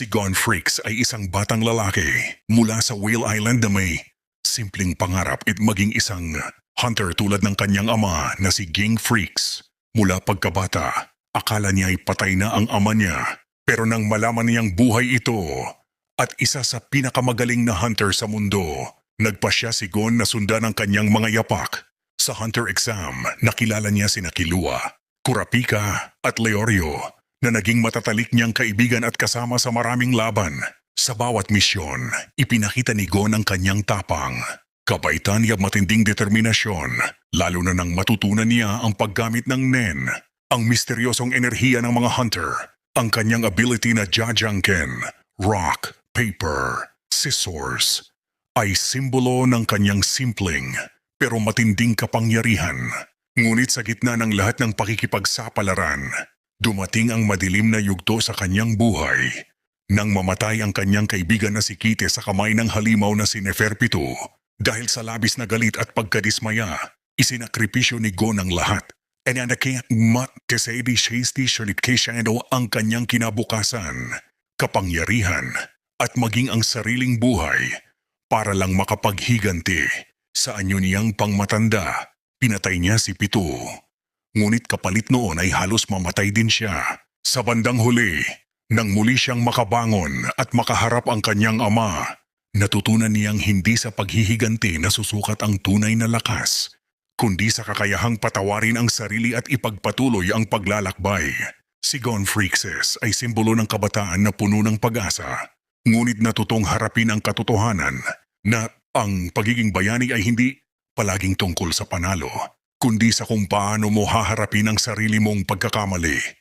Si Gone Freaks ay isang batang lalaki mula sa Whale Island na may simpleng pangarap at maging isang hunter tulad ng kanyang ama na si Ging Freaks. Mula pagkabata, akala niya ay patay na ang ama niya. Pero nang malaman niyang buhay ito at isa sa pinakamagaling na hunter sa mundo, nagpa siya si Gon na sundan ang kanyang mga yapak. Sa hunter exam, nakilala niya sina Kilua, Kurapika at Leorio na naging matatalik niyang kaibigan at kasama sa maraming laban. Sa bawat misyon, ipinakita ni Gon ang kanyang tapang, kabaitan at matinding determinasyon, lalo na nang matutunan niya ang paggamit ng Nen, ang misteryosong enerhiya ng mga hunter. Ang kanyang ability na Jajangken, Rock, Paper, Scissors, ay simbolo ng kanyang simpleng pero matinding kapangyarihan. Ngunit sa gitna ng lahat ng pakikipagsapalaran, dumating ang madilim na yugto sa kanyang buhay. Nang mamatay ang kanyang kaibigan na si Kite sa kamay ng halimaw na si Neferpitu, dahil sa labis na galit at pagkadismaya, isinakripisyo ni Gon ang lahat. And anakiyak mat kasedi shasti shalit ang kanyang kinabukasan, kapangyarihan at maging ang sariling buhay para lang makapaghiganti sa anyo niyang pangmatanda. Pinatay niya si Pitu. Ngunit kapalit noon ay halos mamatay din siya. Sa bandang huli, nang muli siyang makabangon at makaharap ang kanyang ama, natutunan niyang hindi sa paghihiganti na susukat ang tunay na lakas, kundi sa kakayahang patawarin ang sarili at ipagpatuloy ang paglalakbay. Si Gone Freaks ay simbolo ng kabataan na puno ng pag-asa, ngunit natutong harapin ang katotohanan na ang pagiging bayani ay hindi palaging tungkol sa panalo, kundi sa kung paano mo haharapin ang sarili mong pagkakamali.